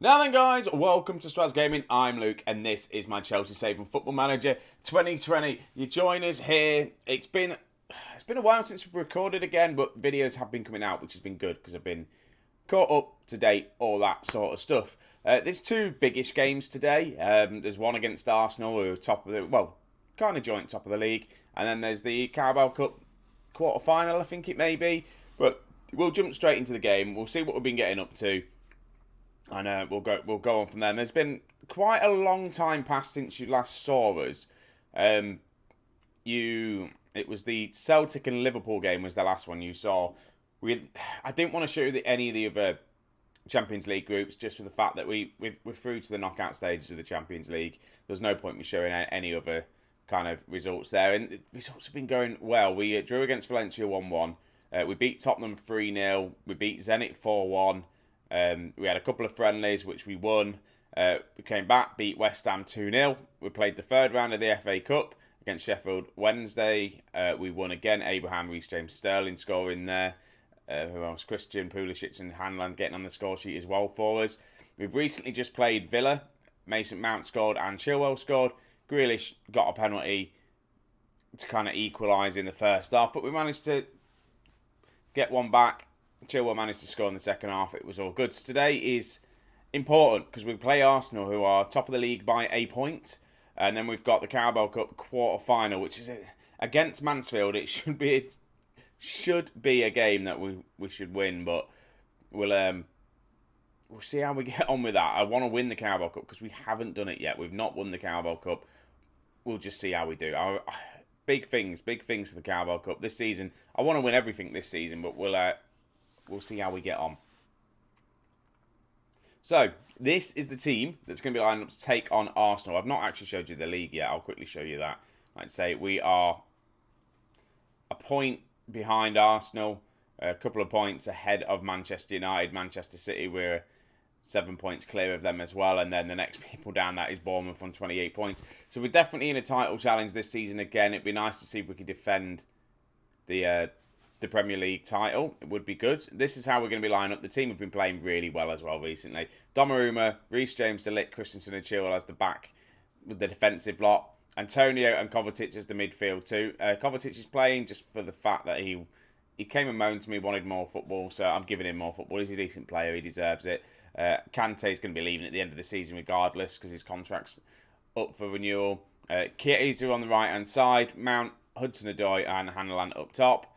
Now then, guys, welcome to Straz Gaming. I'm Luke, and this is my Chelsea Saving Football Manager 2020. You join us here. It's been a while since we've recorded again, but videos have been coming out, which has been good because I've been caught up to date, all that sort of stuff. There's two biggish games today. There's one against Arsenal, who are top of the kind of joint top of the league, and then there's the Carabao Cup quarter final, I think it may be. But we'll jump straight into the game. We'll see what we've been getting up to. And we'll go on from there. And there's been quite a long time past since you last saw us. It was the Celtic and Liverpool game was the last one you saw. I didn't want to show you any of the other Champions League groups just for the fact that we're through to the knockout stages of the Champions League. There's no point in me showing any other kind of results there. And the results have been going well. We drew against Valencia 1-1. We beat Tottenham 3-0. We beat Zenit 4-1. We had a couple of friendlies, which we won. We came back, beat West Ham 2-0. We played the third round of the FA Cup against Sheffield Wednesday. We won again. Abraham, Reece James, Sterling scoring there. Who else? Christian, Pulisic and Hanlon getting on the score sheet as well for us. We've recently just played Villa. Mason Mount scored and Chilwell scored. Grealish got a penalty to kind of equalise in the first half, but we managed to get one back. Chilwell managed to score in the second half. It was all good. So today is important because we play Arsenal, who are top of the league by a point. And then we've got the Carabao Cup quarter-final, which is against Mansfield. It should be a game that we should win, but we'll see how we get on with that. I want to win the Carabao Cup because we haven't done it yet. We've not won the Carabao Cup. We'll just see how we do. Big things for the Carabao Cup this season. I want to win everything this season, but we'll see how we get on. So, this is the team that's going to be lined up to take on Arsenal. I've not actually showed you the league yet. I'll quickly show you that. I'd say we are a point behind Arsenal, a couple of points ahead of Manchester United. Manchester City, we're 7 points clear of them as well. And then the next people down that is Bournemouth on 28 points. So we're definitely in a title challenge this season again. It'd be nice to see if we could defend the Premier League title. It would be good. This is how we're going to be lining up. The team have been playing really well as well recently. Donnarumma, Reece James, De Ligt, Christensen and Chilwell as the back with the defensive lot. Antonio and Kovacic as the midfield too. Kovacic is playing just for the fact that he came and moaned to me, wanted more football, so I'm giving him more football. He's a decent player. He deserves it. Kante is going to be leaving at the end of the season regardless because his contract's up for renewal. Chiesa on the right-hand side. Mount, Hudson-Odoi and Hanlon up top.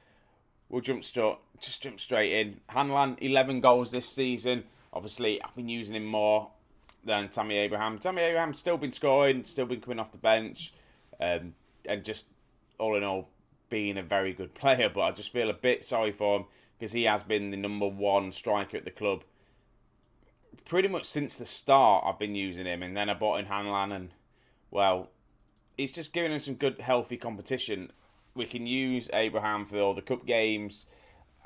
We'll jump straight in. Hanlon, 11 goals this season. Obviously, I've been using him more than Tammy Abraham. Tammy Abraham's still been scoring, still been coming off the bench, and just all in all being a very good player. But I just feel a bit sorry for him because he has been the number one striker at the club. Pretty much since the start, I've been using him, and then I bought in Hanlon, and well, he's just giving him some good, healthy competition. We can use Abraham for all the cup games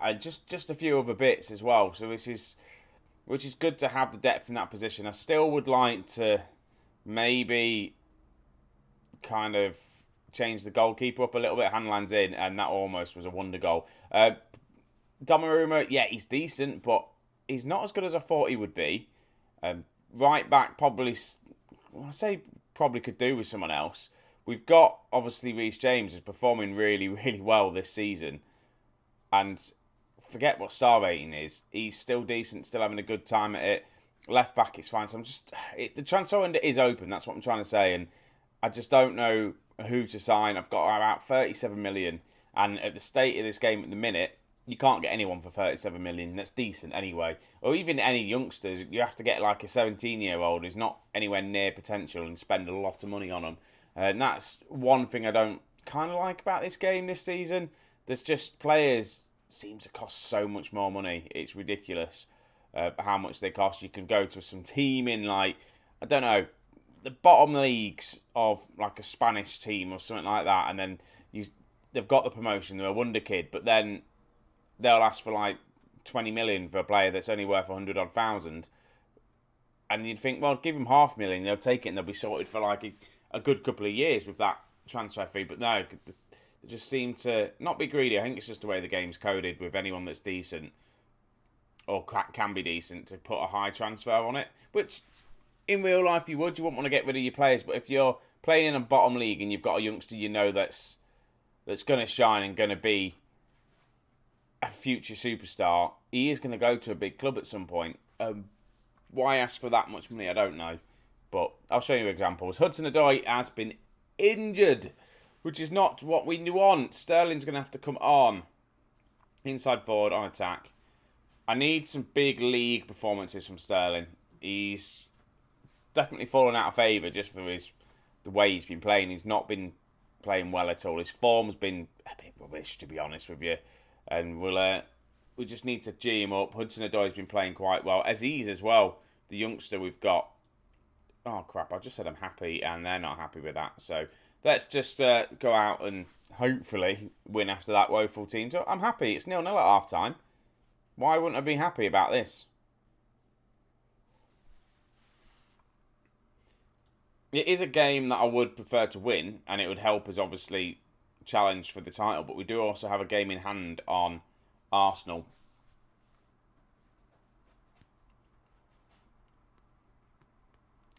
and just a few other bits as well. So which is good to have the depth in that position. I still would like to maybe kind of change the goalkeeper up a little bit. Hanlon's in, and that almost was a wonder goal. Donnarumma, yeah, he's decent, but he's not as good as I thought he would be. Right back, probably could do with someone else. We've got, obviously, Reece James is performing really, really well this season. And forget what star rating is. He's still decent, still having a good time at it. Left back is fine. So the transfer window is open. That's what I'm trying to say. And I just don't know who to sign. I've got about 37 million. And at the state of this game at the minute, you can't get anyone for 37 million. That's decent anyway. Or even any youngsters. You have to get like a 17-year-old who's not anywhere near potential and spend a lot of money on them. And that's one thing I don't kind of like about this game this season. There's just players seem to cost so much more money. It's ridiculous how much they cost. You can go to some team in like, I don't know, the bottom leagues of like a Spanish team or something like that. And then they've got the promotion. They're a wonder kid. But then they'll ask for like 20 million for a player that's only worth 100,000. And you'd think, well, give them 500,000. They'll take it and they'll be sorted for like a good couple of years with that transfer fee. But no, they just seem to not be greedy. I think it's just the way the game's coded with anyone that's decent. or can be decent, to put a high transfer on it. Which, in real life, you wouldn't want to get rid of your players. But if you're playing in a bottom league and you've got a youngster you know that's going to shine and going to be a future superstar, he is going to go to a big club at some point. Why ask for that much money? I don't know. But I'll show you examples. Hudson-Odoi has been injured, which is not what we want. Sterling's going to have to come on. Inside forward on attack. I need some big league performances from Sterling. He's definitely fallen out of favour just for the way he's been playing. He's not been playing well at all. His form's been a bit rubbish, to be honest with you. And we just need to G him up. Hudson-Odoi's been playing quite well. Aziz as well, the youngster we've got. Oh, crap. I just said I'm happy, and they're not happy with that. So let's just go out and hopefully win after that woeful team. So I'm happy. It's 0-0 at half-time. Why wouldn't I be happy about this? It is a game that I would prefer to win, and it would help us obviously challenge for the title. But we do also have a game in hand on Arsenal.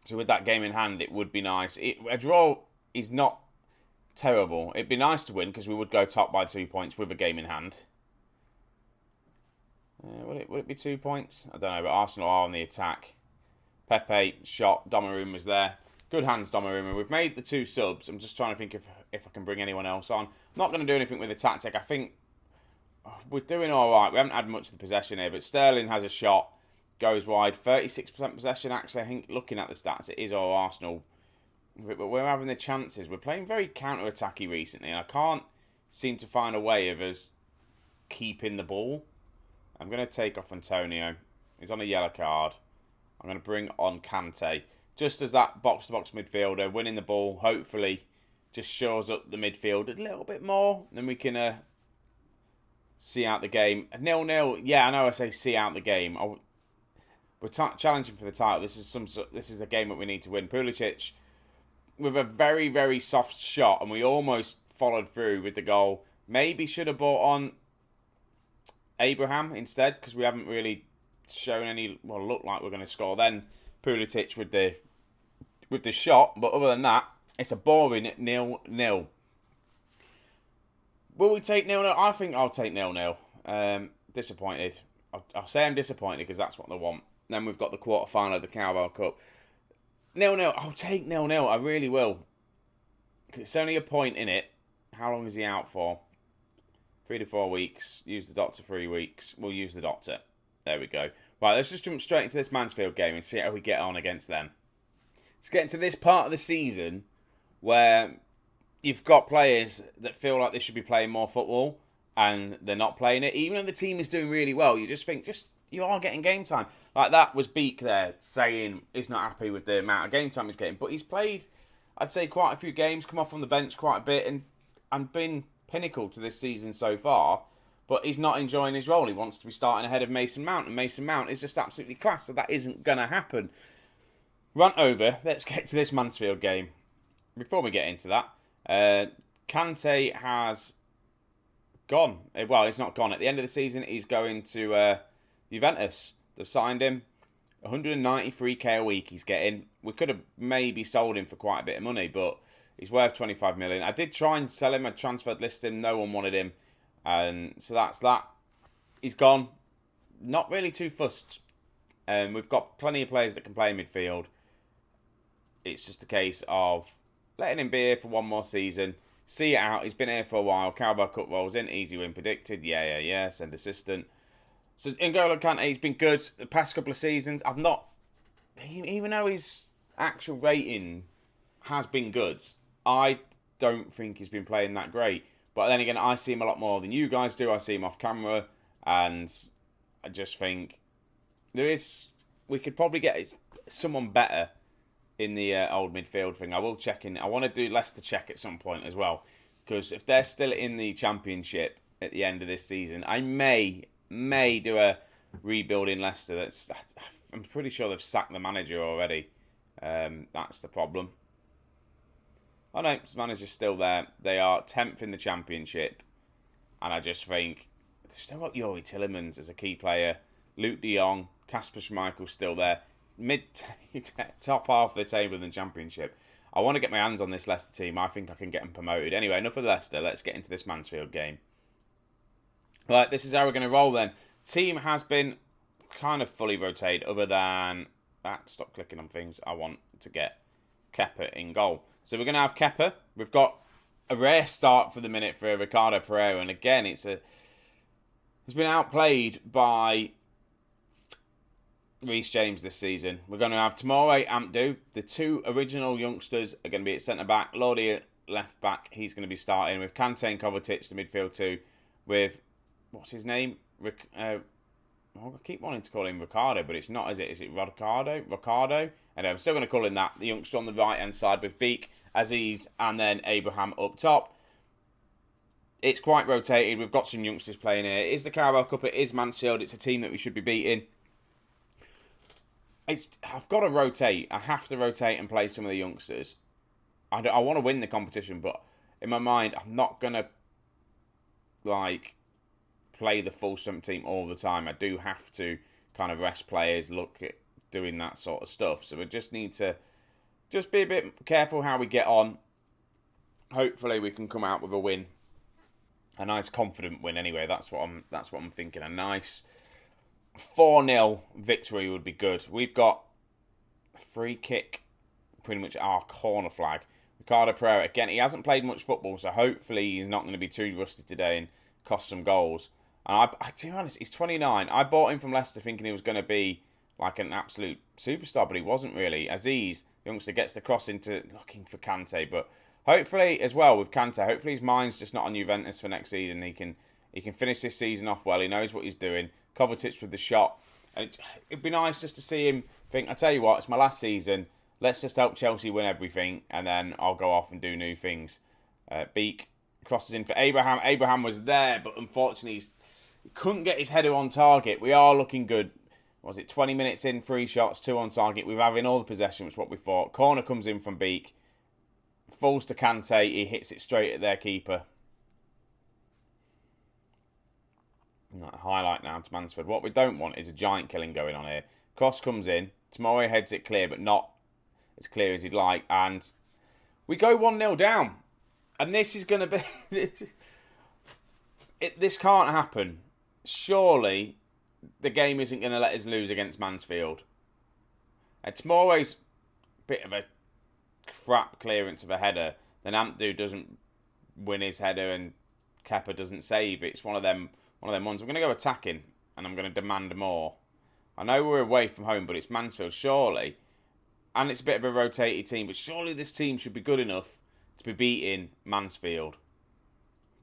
So with that game in hand, it would be nice. A draw is not terrible. It'd be nice to win because we would go top by 2 points with a game in hand. Would it be 2 points? I don't know, but Arsenal are on the attack. Pepe shot. Donnarumma's there. Good hands, Donnarumma. We've made the 2 subs. I'm just trying to think if I can bring anyone else on. I'm not going to do anything with the tactic. I think we're doing all right. We haven't had much of the possession here, but Sterling has a shot. Goes wide. 36% possession, actually. I think looking at the stats, it is all Arsenal. But we're having the chances. We're playing very counter-attacky recently, and I can't seem to find a way of us keeping the ball. I'm going to take off Antonio. He's on a yellow card. I'm going to bring on Kante. Just as that box-to-box midfielder, winning the ball, hopefully, just shores up the midfield a little bit more. Then we can see out the game. 0-0. Yeah, I know I say see out the game. We're challenging for the title. This is a game that we need to win. Pulisic with a very, very soft shot, and we almost followed through with the goal. Maybe should have brought on Abraham instead, because we haven't really shown any. Well, look like we're going to score. Then Pulisic with the shot, but other than that, it's a boring 0-0. Will we take 0-0? I think I'll take 0-0. Disappointed. I'll say I'm disappointed because that's what they want. Then we've got the quarter-final of the Carabao Cup. 0-0. I'll take 0-0. I really will. It's only a point in it. How long is he out for? 3 to 4 weeks. Use the doctor 3 weeks. We'll use the doctor. There we go. Right, let's just jump straight into this Mansfield game and see how we get on against them. Let's get into this part of the season where you've got players that feel like they should be playing more football and they're not playing it. Even though the team is doing really well, you just think, you are getting game time. Like that was Beak there saying he's not happy with the amount of game time he's getting. But he's played, I'd say, quite a few games, come off on the bench quite a bit and been pinnacle to this season so far. But he's not enjoying his role. He wants to be starting ahead of Mason Mount. And Mason Mount is just absolutely class. So that isn't going to happen. Run over. Let's get to this Mansfield game. Before we get into that, Kante has gone. Well, he's not gone. At the end of the season, he's going to Juventus. They've signed him. 193k a week he's getting. We could have maybe sold him for quite a bit of money, but he's worth 25 million. I did try and sell him. I transferred list him. No one wanted him. And so that's that. He's gone. Not really too fussed. We've got plenty of players that can play midfield. It's just a case of letting him be here for one more season. See it out. He's been here for a while. Carabao Cup rolls in. Easy win predicted. Yeah. Send assistant. So N'Golo Kante, he's been good the past couple of seasons. I've not, even though his actual rating has been good, I don't think he's been playing that great. But then again, I see him a lot more than you guys do. I see him off camera, and I just think we could probably get someone better in the old midfield thing. I will check in. I want to do Leicester check at some point as well, because if they're still in the Championship at the end of this season, I may do a rebuild in Leicester. I'm pretty sure they've sacked the manager already. That's the problem. Oh no, the manager's still there. They are 10th in the Championship. And I just think they've still got Youri Tielemans as a key player. Luke de Jong, Kasper Schmeichel still there. Top half of the table in the Championship. I want to get my hands on this Leicester team. I think I can get them promoted. Anyway, enough of Leicester. Let's get into this Mansfield game. Right, this is how we're going to roll then. Team has been kind of fully rotated other than that. Stop clicking on things. I want to get Kepa in goal. So we're going to have Kepa. We've got a rare start for the minute for Ricardo Pereira. And again, he's been outplayed by Reece James this season. We're going to have Tomori Ampadu. The two original youngsters are going to be at centre-back. Lodi at left-back. He's going to be starting with Kante and Kovacic, the midfield two. With, what's his name? I keep wanting to call him Ricardo, but it's not, is it? Is it Ricardo? And I'm still going to call him that. The youngster on the right-hand side with Beak, Aziz, and then Abraham up top. It's quite rotated. We've got some youngsters playing here. It is the Carabao Cup. It is Mansfield. It's a team that we should be beating. I've got to rotate. I have to rotate and play some of the youngsters. I want to win the competition, but in my mind, I'm not going to play the full strength team all the time. I do have to kind of rest players, look at doing that sort of stuff. So we just need to just be a bit careful how we get on. Hopefully we can come out with a win. A nice confident win anyway. That's what I'm thinking. A nice 4-0 victory would be good. We've got a free kick, pretty much our corner flag. Ricardo Pereira, again, he hasn't played much football, so hopefully he's not going to be too rusty today and cost some goals. And to be honest, he's 29. I bought him from Leicester thinking he was going to be like an absolute superstar, but he wasn't really. Aziz, the youngster, gets the cross into looking for Kante, but hopefully as well with Kante, hopefully his mind's just not on Juventus for next season. He can finish this season off well. He knows what he's doing. Kovacic with the shot. And it'd be nice just to see him think, I tell you what, it's my last season. Let's just help Chelsea win everything, and then I'll go off and do new things. Beak crosses in for Abraham. Abraham was there, but unfortunately he couldn't get his header on target. We are looking good. Was it 20 minutes in, 3 shots, 2 on target. We're having all the possession, which is what we thought. Corner comes in from Beak. Falls to Kante. He hits it straight at their keeper. Highlight now to Mansfield. What we don't want is a giant killing going on here. Cross comes in. Tomori heads it clear, but not as clear as he'd like. And we go 1-0 down. And this is going to be... This can't happen. Surely the game isn't going to let us lose against Mansfield. Tomori's bit of a crap clearance of a header. Then Ampadu doesn't win his header and Kepa doesn't save. It's one of them ones. I'm going to go attacking and I'm going to demand more. I know we're away from home, but it's Mansfield, surely. And it's a bit of a rotated team, but surely this team should be good enough to be beating Mansfield.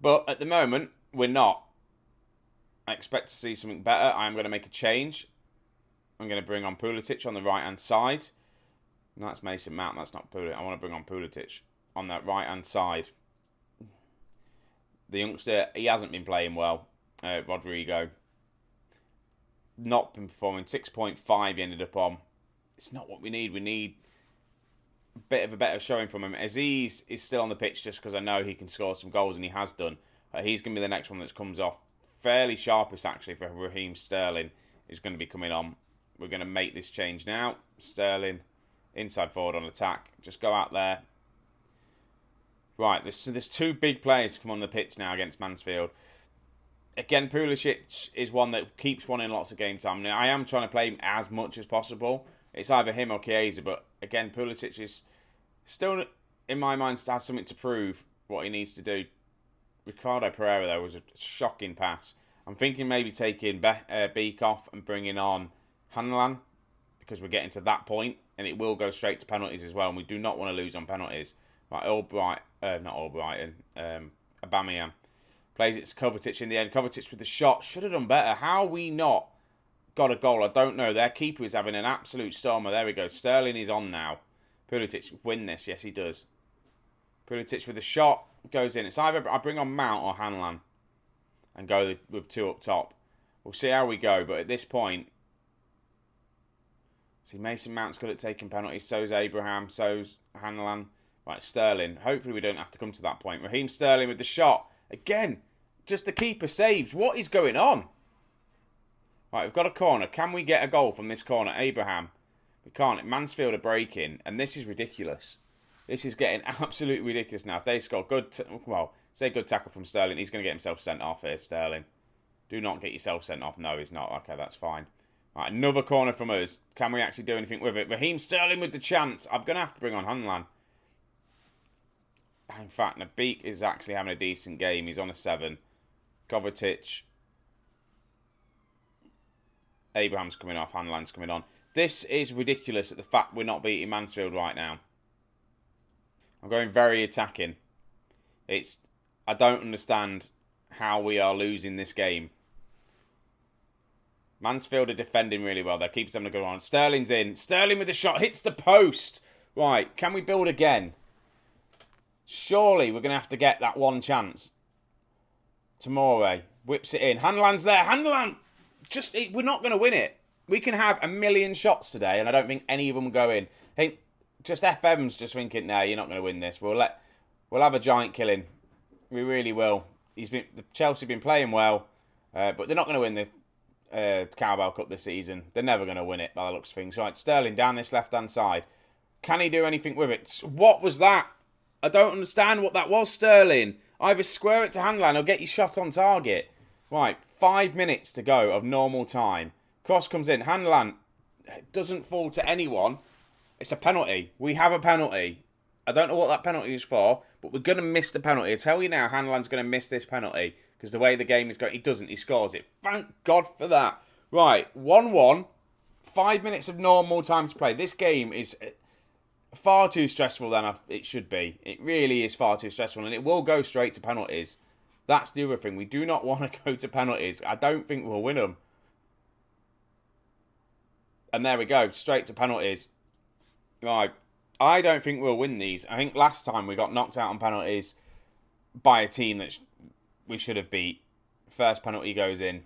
But at the moment, we're not. I expect to see something better. I'm going to make a change. I'm going to bring on Pulisic on the right-hand side. No, that's Mason Mount. That's not Pulisic. I want to bring on Pulisic on that right-hand side. The youngster, he hasn't been playing well. Rodrigo. Not been performing. 6.5 he ended up on. It's not what we need. We need a bit of a better showing from him. Aziz is still on the pitch just because I know he can score some goals, and he has done. He's going to be the next one that comes off. Fairly sharpish, actually, for Raheem Sterling is going to be coming on. We're going to make this change now. Sterling, inside forward on attack. Just go out there. Right, there's 2 big players to come on the pitch now against Mansfield. Again, Pulisic is one that keeps wanting lots of game time. Now, I am trying to play him as much as possible. It's either him or Chiesa, but again, Pulisic is still, in my mind, still has something to prove what he needs to do. Ricardo Pereira, though, was a shocking pass. I'm thinking maybe taking Beak off and bringing on Hanlan, because we're getting to that point, and it will go straight to penalties as well, and we do not want to lose on penalties. Right, Aubameyang. Plays it to Kovacic in the end. Kovacic with the shot. Should have done better. How we not got a goal, I don't know. Their keeper is having an absolute stormer. There we go. Sterling is on now. Pulisic win this. Yes, he does. Pulisic with the shot. Goes in. It's either I bring on Mount or Hanlan and go with 2 up top. We'll see how we go. But at this point, see, Mason Mount's good at taking penalties. So's Abraham. So's Hanlan. Right, Sterling. Hopefully we don't have to come to that point. Raheem Sterling with the shot. Again, just the keeper saves. What is going on? Right, we've got a corner. Can we get a goal from this corner? Abraham. We can't. Mansfield are breaking, and this is ridiculous. This is getting absolutely ridiculous now. If they score say good tackle from Sterling, he's going to get himself sent off here, Sterling. Do not get yourself sent off. No, he's not. Okay, that's fine. Right, another corner from us. Can we actually do anything with it? Raheem Sterling with the chance. I'm going to have to bring on Hanlan. In fact, Nabeek is actually having a decent game. He's on a 7. Kovacic. Abraham's coming off. Hanlan's coming on. This is ridiculous at the fact we're not beating Mansfield right now. I'm going very attacking. I don't understand how we are losing this game. Mansfield are defending really well. Their keeper's having a good one. Sterling's in. Sterling with the shot. Hits the post. Right. Can we build again? Surely we're going to have to get that one chance. Tamore whips it in. Hanlan's there. Hanlan! We're not going to win it. We can have a million shots today, and I don't think any of them will go in. I think just FM's just thinking, no, you're not going to win this. We'll have a giant killing. We really will. Chelsea have been playing well, but they're not going to win the Carabao Cup this season. They're never going to win it by the looks of things. Right, Sterling down this left-hand side. Can he do anything with it? What was that? I don't understand what that was, Sterling. Either square it to Hanlan or get your shot on target. Right, 5 minutes to go of normal time. Cross comes in. Hanlan doesn't fall to anyone. It's a penalty. We have a penalty. I don't know what that penalty is for, but we're going to miss the penalty. I tell you now, Hanlan's going to miss this penalty because the way the game is going, he doesn't. He scores it. Thank God for that. Right, 1-1. 5 minutes of normal time to play. This game is far too stressful than it should be. It really is far too stressful, and it will go straight to penalties. That's the other thing. We do not want to go to penalties. I don't think we'll win them. And there we go. Straight to penalties. Right. I don't think we'll win these. I think last time we got knocked out on penalties by a team that we should have beat. First penalty goes in.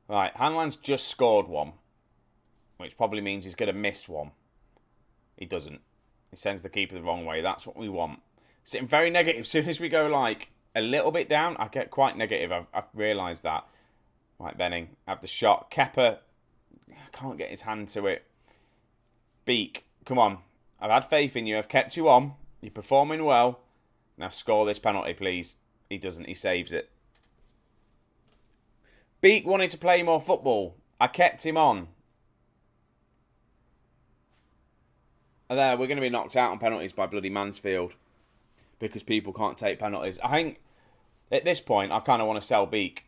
Right. Hanlan's just scored one, which probably means he's going to miss one. He doesn't. He sends the keeper the wrong way. That's what we want. Sitting very negative. As soon as we go like a little bit down, I get quite negative. I've realised that. Right, Benning. Have the shot. Kepa can't get his hand to it. Beak. Come on. I've had faith in you. I've kept you on. You're performing well. Now score this penalty, please. He doesn't. He saves it. Beak wanted to play more football. I kept him on. And there, we're going to be knocked out on penalties by bloody Mansfield. Because people can't take penalties. I think, at this point, I kind of want to sell Beak.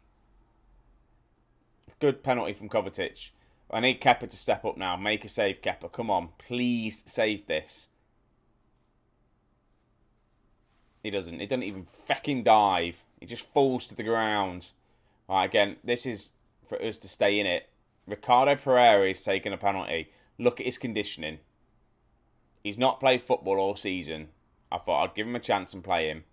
Good penalty from Kovacic. I need Kepa to step up now. Make a save, Kepa. Come on. Please save this. He doesn't. He doesn't even fucking dive. He just falls to the ground. Right, again, this is for us to stay in it. Ricardo Pereira is taking a penalty. Look at his conditioning. He's not played football all season. I thought I'd give him a chance and play him.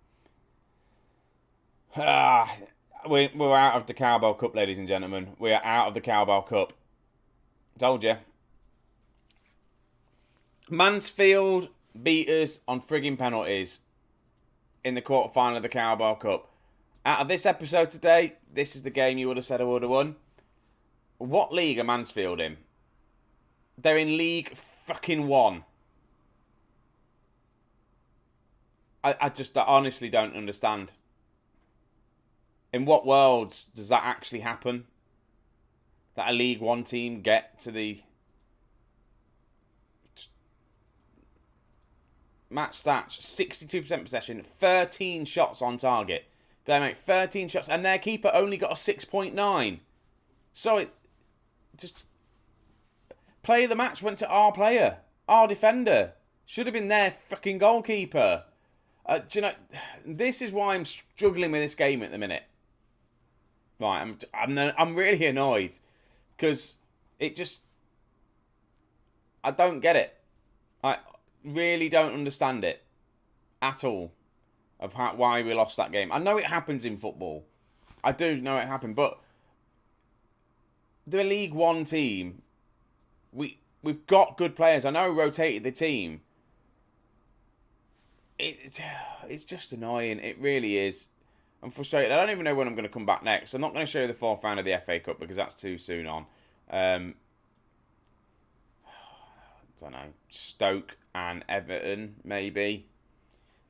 We're out of the Carabao Cup, ladies and gentlemen. We are out of the Carabao Cup. Told you. Mansfield beat us on frigging penalties in the quarter-final of the Carabao Cup. Out of this episode today, this is the game you would have said I would have won. What league are Mansfield in? They're in League fucking 1. I honestly don't understand. In what worlds does that actually happen? That a League 1 team get to the match stats? 62% possession, 13 shots on target. They make 13 shots, and their keeper only got a 6.9. So just play of the match went to our player, our defender. Should have been their fucking goalkeeper. Do you know? This is why I'm struggling with this game at the minute. Right, I'm really annoyed because it just, I don't get it. I really don't understand it at all of why we lost that game. I know it happens in football. I do know it happened, but the League 1 team, we've got good players. I know rotated the team. It's just annoying. It really is. I'm frustrated. I don't even know when I'm going to come back next. I'm not going to show you the fourth round of the FA Cup because that's too soon on. I don't know. Stoke and Everton, maybe.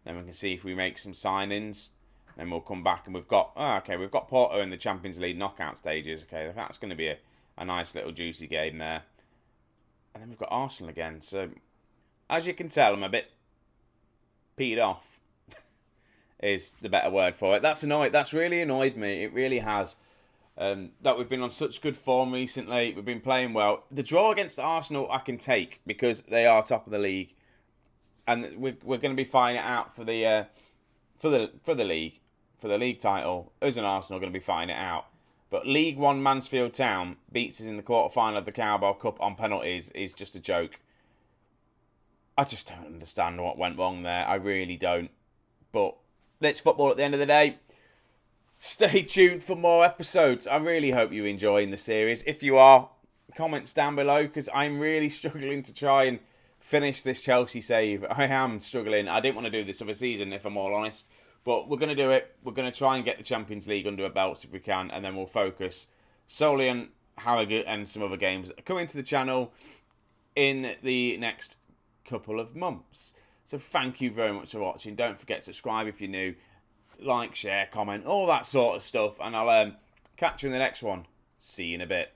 Then we can see if we make some signings. Then we'll come back and we've got... we've got Porto in the Champions League knockout stages. Okay, that's going to be a nice little juicy game there. And then we've got Arsenal again. So, as you can tell, I'm a bit peed off. Is the better word for it. That's really annoyed me. It really has. That we've been on such good form recently. We've been playing well. The draw against Arsenal I can take because they are top of the league, and we're going to be fighting it out for the league title. Us and Arsenal are going to be fighting it out. But League One Mansfield Town beats us in the quarter-final of the Carabao Cup on penalties is just a joke. I just don't understand what went wrong there. I really don't. But it's football at the end of the day. Stay tuned for more episodes. I really hope you're enjoying the series. If you are, comments down below because I'm really struggling to try and finish this Chelsea save. I am struggling. I didn't want to do this other season, if I'm all honest. But we're going to do it. We're going to try and get the Champions League under our belts if we can. And then we'll focus solely on Harrogate and some other games that are coming to the channel in the next couple of months. So thank you very much for watching. Don't forget to subscribe if you're new. Like, share, comment, all that sort of stuff. And I'll catch you in the next one. See you in a bit.